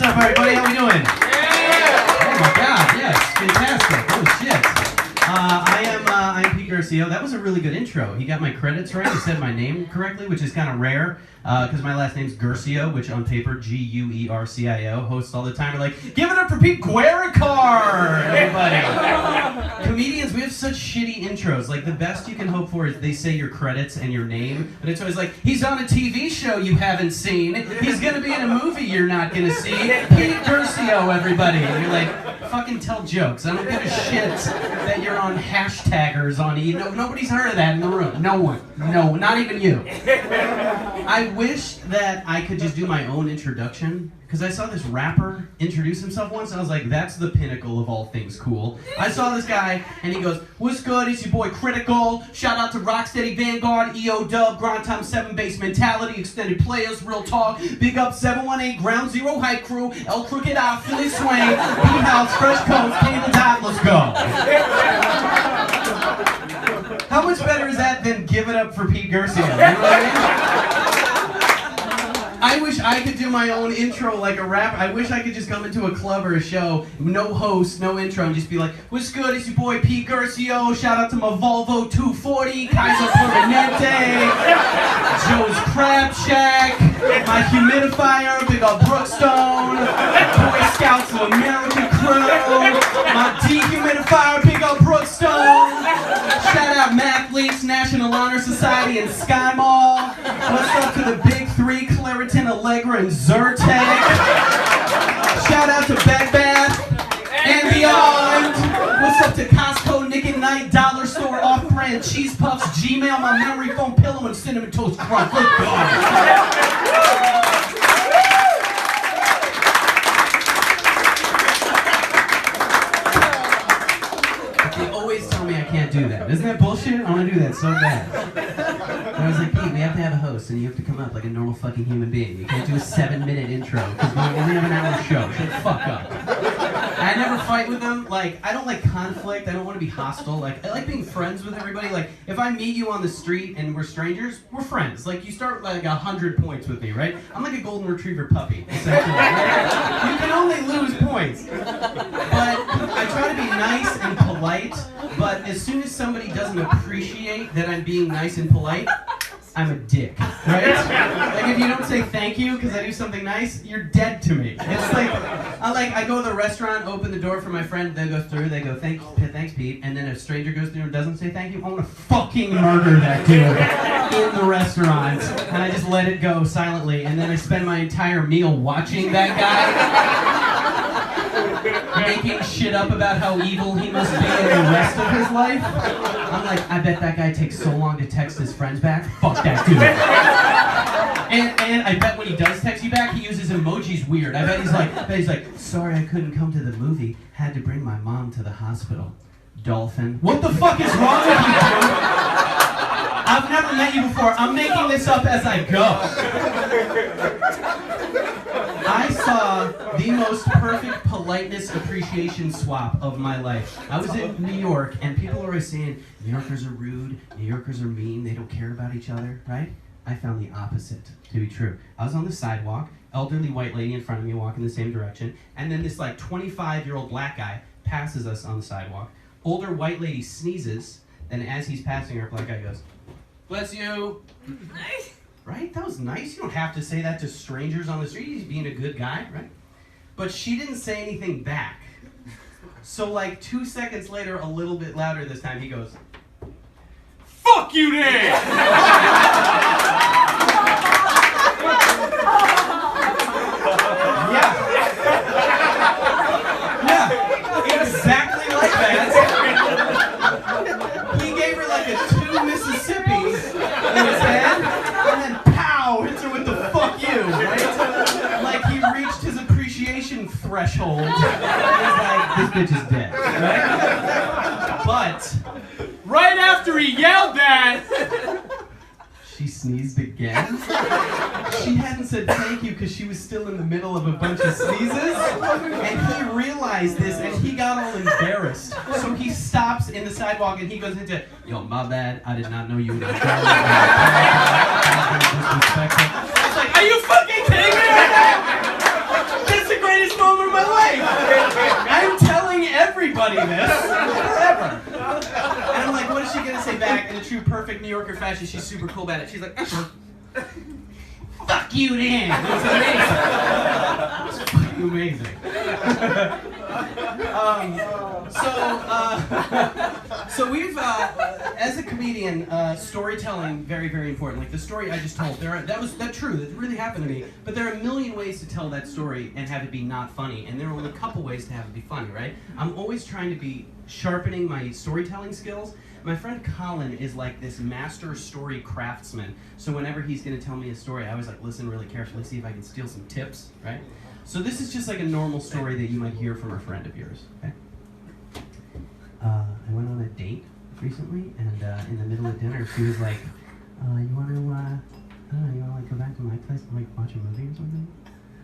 What's up, everybody? How we doing? Yeah! Oh my God, yes, fantastic. Holy shit. I'm Peet Guercio. That was a really good intro. He got my credits right. He said my name correctly, which is kind of rare, because my last name's Guercio, which on paper, Guercio. Hosts all the time are like, give it up for Peet Guercio, everybody. Comedians, we have such shitty intros. Like, the best you can hope for is they say your credits and your name, but it's always like, he's on a TV show you haven't seen. He's gonna be in a movie you're not gonna see. Peet Guercio, everybody. And you're like, fucking tell jokes. I don't give a shit that you're on hashtaggers on E. No, nobody's heard of that in the room. No one. No, not even you. I wish that I could just do my own introduction, because I saw this rapper introduce himself once, and I was like, that's the pinnacle of all things cool. I saw this guy, and he goes, what's good, it's your boy Critical, shout out to Rocksteady Vanguard, EO Dub, Grind Time 7 Base Mentality, Extended Players, Real Talk, Big Up 718, Ground Zero Hype Crew, El Crooked Eye, Philly Swain, Beat House, Fresh Coats, Cable Dot, let's go. How much better is that than Give It Up for Peet Guercio? You know what I mean? I wish I could do my own intro like a rapper. I wish I could just come into a club or a show, no host, no intro, and just be like, what's good, it's your boy Peet Guercio, shout out to my Volvo 240, Kaiser Permanente, Joe's Crab Shack, my humidifier, big up Brookstone, Boy Scouts of America crew, my dehumidifier, big up Brookstone, shout out Mathletes, National Honor Society, and Sky Mall, what's up to the big three, Claritin, Allegra, and Zyrtec. Shout out to Bed Bath and Beyond. What's up to Costco, Nick and Night, Dollar Store, Off-Brand, Cheese Puffs, Gmail, my memory foam pillow, and Cinnamon Toast Crunch. Good God. I can't do that. Isn't that bullshit? I want to do that so bad. And I was like, Pete, we have to have a host, and you have to come up like a normal fucking human being. You can't do a 7-minute intro, because we only have an hour show. Shut the fuck up. I never fight with them. Like, I don't like conflict. I don't want to be hostile. Like, I like being friends with everybody. Like, if I meet you on the street and we're strangers, we're friends. Like, you start like 100 points with me, right? I'm like a golden retriever puppy, essentially. You can only lose points. But I try to be nice and polite. But as soon as somebody doesn't appreciate that I'm being nice and polite, I'm a dick, right? Like, if you don't say thank you because I do something nice, you're dead to me. It's like, I go to the restaurant, open the door for my friend, they go through, they go, thanks, Pete, and then a stranger goes through and doesn't say thank you, I want to fucking murder that dude in the restaurant, and I just let it go silently, and then I spend my entire meal watching that guy, making shit up about how evil he must be in the rest of his life. I'm like, I bet that guy takes so long to text his friends back. Fuck that dude. And I bet when he does text you back, he uses emojis weird. I bet he's like, sorry I couldn't come to the movie. Had to bring my mom to the hospital. Dolphin. What the fuck is wrong with you, dude? I've never met you before. I'm making this up as I go. I saw the most perfect politeness appreciation swap of my life. I was in New York, and people were always saying, New Yorkers are rude, New Yorkers are mean, they don't care about each other, right? I found the opposite to be true. I was on the sidewalk, elderly white lady in front of me walking the same direction, and then this like 25-year-old black guy passes us on the sidewalk. Older white lady sneezes, and as he's passing her, black guy goes, bless you. Nice. Right? That was nice. You don't have to say that to strangers on the street. He's being a good guy, right? But she didn't say anything back. So like 2 seconds later, a little bit louder this time, he goes, fuck you there! Yeah, exactly like that. He gave her like a 2 Mississippis in his head, and then pow, hits her with the fuck you, right? Like he reached his appreciation threshold, and he's like, this bitch is dead, right? But right after he yelled that, she sneezed again. She hadn't said thank you because she was still in the middle of a bunch of sneezes. And he realized this and he got all embarrassed. So he stops in the sidewalk and he goes into, yo, my bad, I did not know you were It's like, are you fucking kidding me? This is the greatest perfect New Yorker fashion. She's super cool about it. She's like, fuck you, Dan. It was amazing. It was fucking amazing. So we've, as a comedian, storytelling very, very important. Like the story I just told, that's true. That really happened to me. But there are a million ways to tell that story and have it be not funny, and there are only a couple ways to have it be funny, right? I'm always trying to be sharpening my storytelling skills. My friend Colin is like this master story craftsman. So whenever he's going to tell me a story, I always like listen really carefully, see if I can steal some tips, right? So this is just like a normal story that you might hear from a friend of yours, okay? I went on a date recently, and in the middle of dinner, she was like, you want to like go back to my place and like watch a movie or something?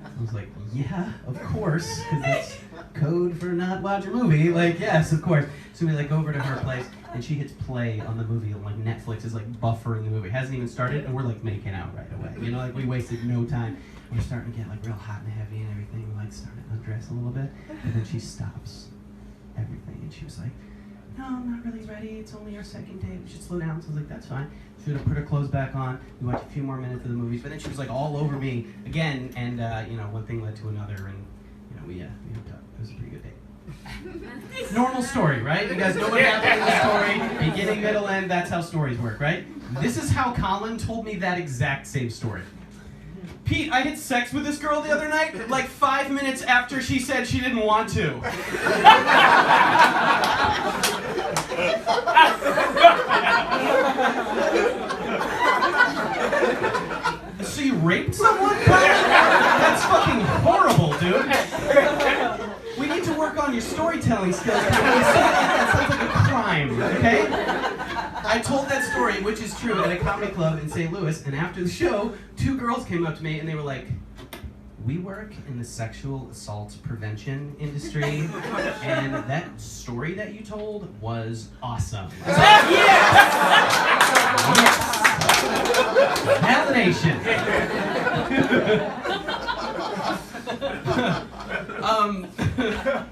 I was like, yeah, of course, because that's code for not watch a movie. Like, yes, of course. So we like go over to her place, and she hits play on the movie, and like Netflix is like buffering the movie. It hasn't even started, and we're like making out right away. You know, like we wasted no time. We're starting to get like real hot and heavy and everything. We're like starting to undress a little bit, and then she stops everything, and she was like, no, I'm not really ready. It's only our second date. We should slow down. So I was like, that's fine. She would have put her clothes back on. We watched a few more minutes of the movies, but then she was like all over me again. And you know, one thing led to another, and you know, we hooked up. It was a pretty good date. Normal story, right? You guys know what happened in the story. Beginning, middle, end. That's how stories work, right? This is how Colin told me that exact same story. Pete, I had sex with this girl the other night, like 5 minutes after she said she didn't want to. So you raped someone? That's fucking horrible, dude. We need to work on your storytelling skills. That sounds like a crime, okay? I told that story, which is true, at a comedy club in St. Louis, and after the show, 2 girls came up to me and they were like, we work in the sexual assault prevention industry, and that story that you told was awesome. I was like, yes! Validation.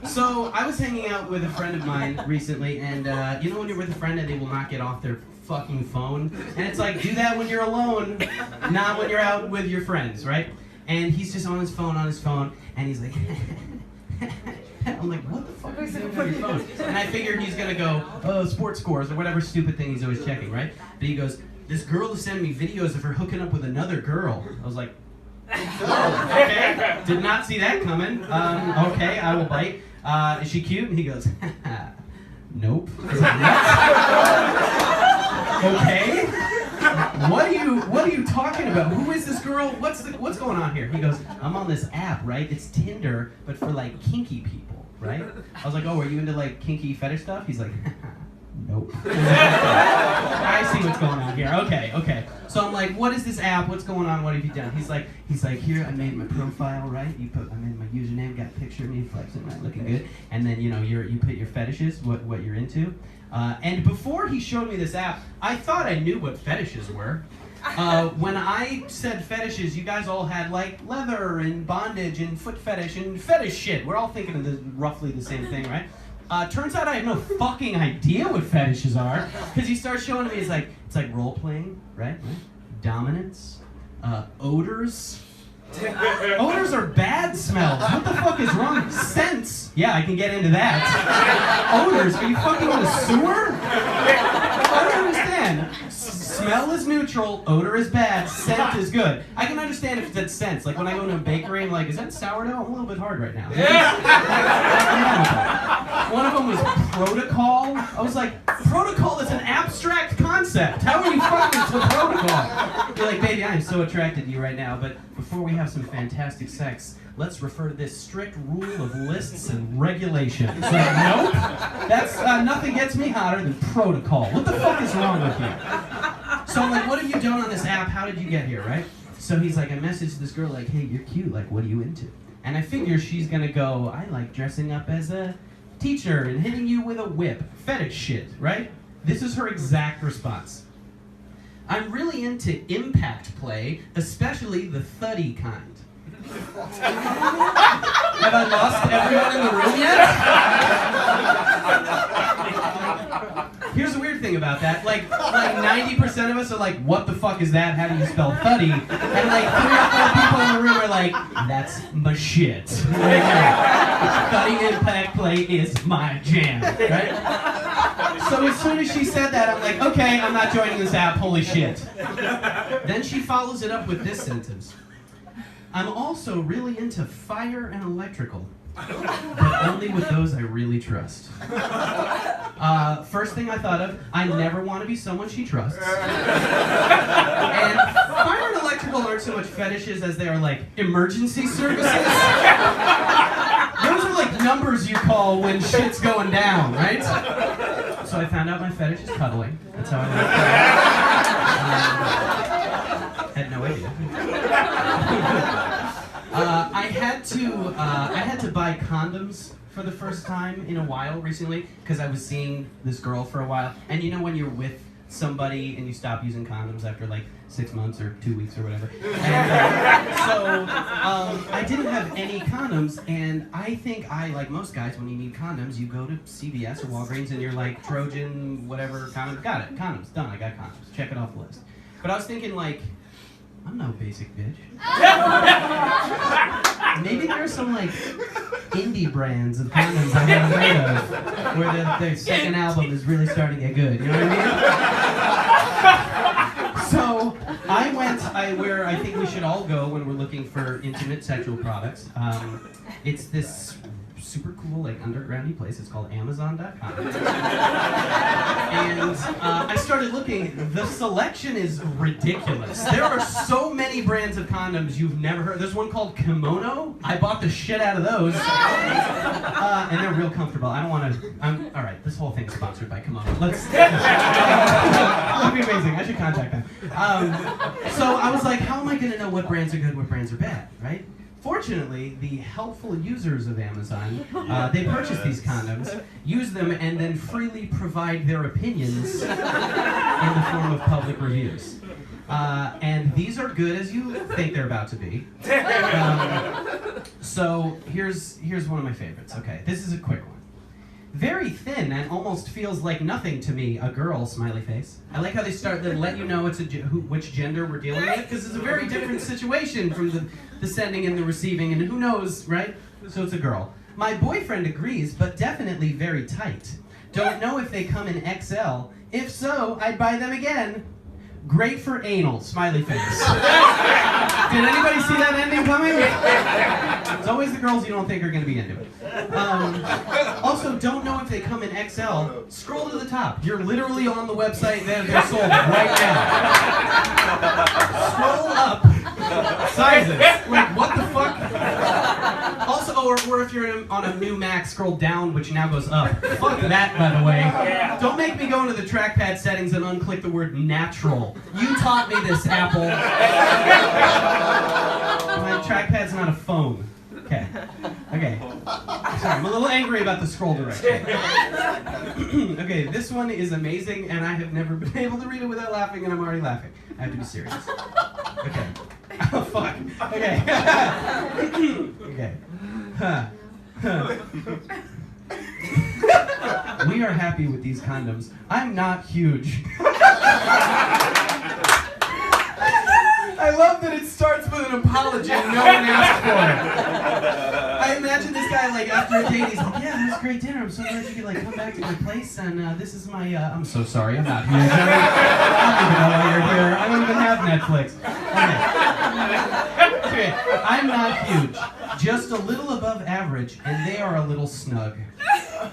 So I was hanging out with a friend of mine recently, and you know when you're with a friend and they will not get off their fucking phone? And it's like, do that when you're alone, not when you're out with your friends, right? And he's just on his phone, and he's like, I'm like, what the fuck is doing on your phone? And I figured he's gonna go, oh, sports scores, or whatever stupid thing he's always checking, right? But he goes, this girl is sending me videos of her hooking up with another girl. I was like, oh, okay, did not see that coming. Okay, I will bite. Is she cute? And he goes, nope. I was like, what? Okay. What are you talking about? Who is this girl? What's going on here? He goes, I'm on this app, right? It's Tinder, but for like kinky people, right? I was like, oh, are you into like kinky fetish stuff? He's like, nope. I see what's going on here. Okay. So I'm like, what is this app? What's going on? What have you done? He's like, here, I made my profile, right? I made my username, got a picture of me flexing, right, looking good. And then, you know, you put your fetishes, what you're into. And before he showed me this app, I thought I knew what fetishes were. When I said fetishes, you guys all had like leather and bondage and foot fetish and fetish shit. We're all thinking of roughly the same thing, right? Turns out I have no fucking idea what fetishes are, because he starts showing me, it's like role playing, right? Dominance, odors. Odors are bad smells. What the fuck is wrong? Scents. Yeah, I can get into that. Odors? Are you fucking in a sewer? I don't understand. Smell is neutral, odor is bad, scent is good. I can understand if that's scents. Like when I go to a bakery, I'm like, is that sourdough? I'm a little bit hard right now. One of them was protocol. I was like, protocol is an abstract concept. How are you fucking to protocol? You're like, baby, I am so attracted to you right now, but before we have some fantastic sex, let's refer to this strict rule of lists and regulations. So, nope. That's, nothing gets me hotter than protocol. What the fuck is wrong with you? So I'm like, what have you done on this app? How did you get here, right? So he's like, I messaged this girl like, hey, you're cute. Like, what are you into? And I figure she's gonna go, I like dressing up as a teacher and hitting you with a whip. Fetish shit, right? This is her exact response. I'm really into impact play, especially the thuddy kind. Have I lost everyone in the room yet? Here's the weird thing. nothing about that. Like 90% of us are like, what the fuck is that? How do you spell thuddy? And like 3 or 4 people in the room are like, that's my shit. Thuddy impact play is my jam, right? So as soon as she said that, I'm like, okay, I'm not joining this app, holy shit. Then she follows it up with this sentence. I'm also really into fire and electrical, but only with those I really trust. First thing I thought of, I never want to be someone she trusts. And fire and electrical aren't so much fetishes as they are like emergency services. Those are like numbers you call when shit's going down, right? So I found out my fetish is cuddling. That's how I learned. Had no idea. I had to buy condoms for the first time in a while recently because I was seeing this girl for a while. And you know when you're with somebody and you stop using condoms after like 6 months or 2 weeks or whatever. And, so I didn't have any condoms, and I think like most guys, when you need condoms, you go to CVS or Walgreens and you're like, Trojan, whatever, condoms, got it, condoms, done, I got condoms, check it off the list. But I was thinking like, I'm no basic bitch. Maybe there are some like indie brands of condoms I haven't heard of, where their second album is really starting to get good. You know what I mean? So I went where I think we should all go when we're looking for intimate sexual products. It's this super cool, like undergroundy place. It's called Amazon.com. And I started looking. The selection is ridiculous. There are so many brands of condoms you've never heard. There's one called Kimono. I bought the shit out of those. And they're real comfortable. I don't want to. All right, this whole thing's sponsored by Kimono. That'd be amazing. I should contact them. So I was like, how am I going to know what brands are good, what brands are bad, right? Fortunately, the helpful users of Amazon, they purchase these condoms, use them, and then freely provide their opinions in the form of public reviews. And these are good as you think they're about to be. So here's one of my favorites. Okay, this is a quick one. Very thin and almost feels like nothing to me, a girl, smiley face. I like how they let you know it's which gender we're dealing with, because it's a very different situation from the sending and the receiving, and who knows, right? So it's a girl. My boyfriend agrees, but definitely very tight. Don't know if they come in XL. If so, I'd buy them again. Great for anal, smiley face. Did anybody see that ending coming? It's always the girls you don't think are going to be into it. Also, don't know if they come in XL. Scroll to the top. You're literally on the website. They're sold right now. Scroll up. Sizes. Like, what the fuck? Also, or if you're on a new Mac, scroll down, which now goes up. Fuck that, by the way. Don't make me go into the trackpad settings and unclick the word natural. You taught me this, Apple. My trackpad's not a phone. Okay. Sorry, I'm a little angry about the scroll direction. Okay, this one is amazing, and I have never been able to read it without laughing, and I'm already laughing. I have to be serious. Okay. Oh, fuck. Okay. Okay. We are happy with these condoms. I'm not huge. I love that it starts with an apology and no one asked for it. I imagine this guy, like, after a date, he's like, yeah, it was a great dinner. I'm so glad you could, like, come back to my place, and this is my, I'm so sorry, I'm not huge. I don't even know why you're here. I don't even have Netflix. Okay, I'm not huge. Just a little above average, and they are a little snug.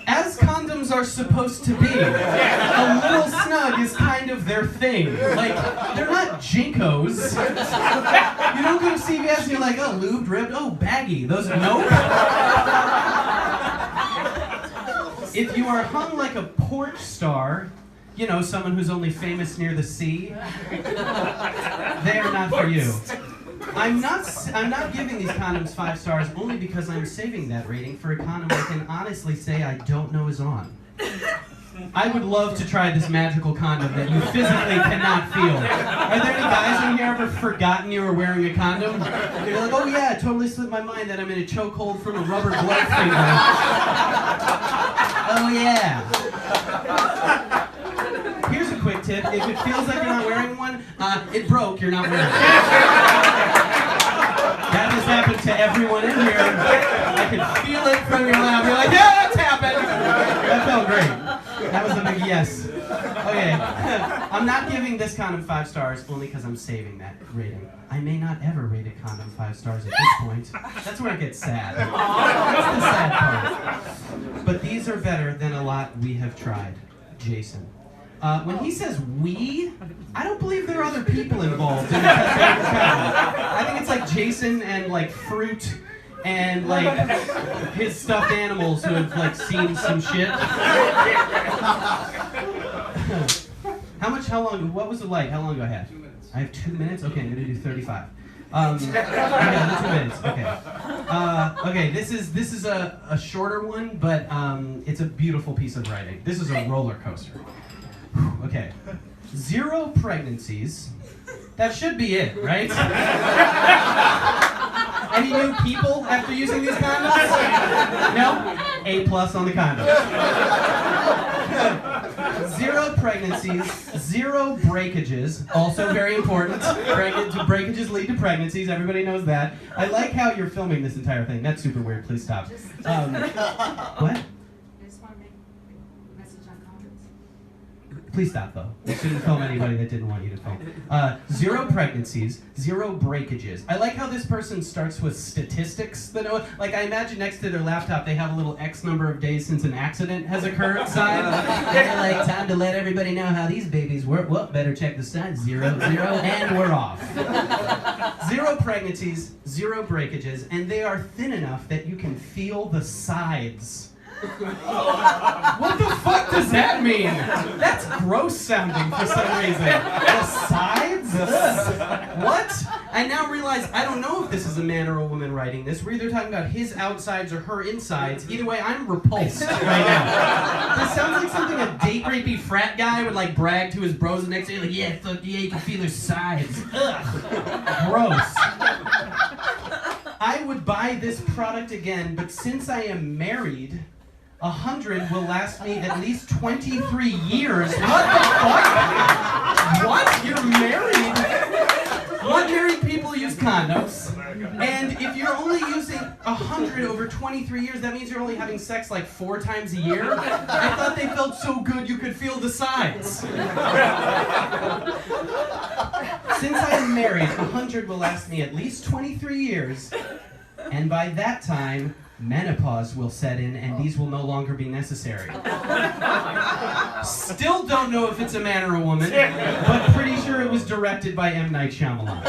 As condoms are supposed to be. A little snug is kind of their thing. Like, they're not Jinkos. You don't go to CVS and you're like, oh, lubed, ribbed, oh, baggy. Those are nope. If you are hung like a porch star, you know, someone who's only famous near the sea, they are not for you. I'm not giving these condoms 5 stars only because I'm saving that rating for a condom I can honestly say I don't know is on. I would love to try this magical condom that you physically cannot feel. Are there any guys in here ever forgotten you were wearing a condom? You're like, oh yeah, it totally slipped my mind that I'm in a chokehold from a rubber glove finger. Oh yeah. tip. If it feels like you're not wearing one, it broke, you're not wearing it. That has happened to everyone in here. I can feel it from your laugh. You're like, yeah, that's happened. That felt great. That was a big yes. Okay, I'm not giving this condom 5 stars only because I'm saving that rating. I may not ever rate a condom 5 stars at this point. That's where it gets sad. That's the sad part. But these are better than a lot we have tried. Jason. When he says we, I don't believe there are other people involved in the condom. I think it's like Jason and like fruit and like his stuffed animals who have like seen some shit. How long, what was it like? How long do I have? 2 minutes. I have 2 minutes? Okay, I'm gonna do 35. Yeah, 2 minutes, okay. Okay, this is a shorter one, but it's a beautiful piece of writing. This is a roller coaster. Okay, 0 pregnancies. That should be it, right? Any new people after using these condoms? No? A+ on the condoms. 0 pregnancies, 0 breakages, also very important. Breakages lead to pregnancies, everybody knows that. I like how you're filming this entire thing. That's super weird, please stop. What? Please stop, though. You shouldn't film anybody that didn't want you to film. 0 pregnancies, 0 breakages. I like how this person starts with statistics. Like, I imagine next to their laptop they have a little X number of days since an accident has occurred sign. And they're like, time to let everybody know how these babies work. Well, better check the sign. 0, 0, and we're off. 0 pregnancies, 0 breakages, and they are thin enough that you can feel the sides. What the fuck does that mean? That's gross sounding for some reason. The sides? What? I now realize I don't know if this is a man or a woman writing this. We're either talking about his outsides or her insides. Either way, I'm repulsed right now. This sounds like something a date rapey frat guy would like brag to his bros the next day. Like, yeah, fuck yeah, you can feel their sides. Ugh. Gross. I would buy this product again, but since I am married, 100 will last me at least 23 years. What the fuck? What? You're married? What married people use condoms? And if you're only using 100 over 23 years, that means you're only having sex like 4 times a year? I thought they felt so good you could feel the sides. Since I am married, 100 will last me at least 23 years. And by that time, menopause will set in and these will no longer be necessary. Still don't know if it's a man or a woman, but pretty sure it was directed by M. Night Shyamalan.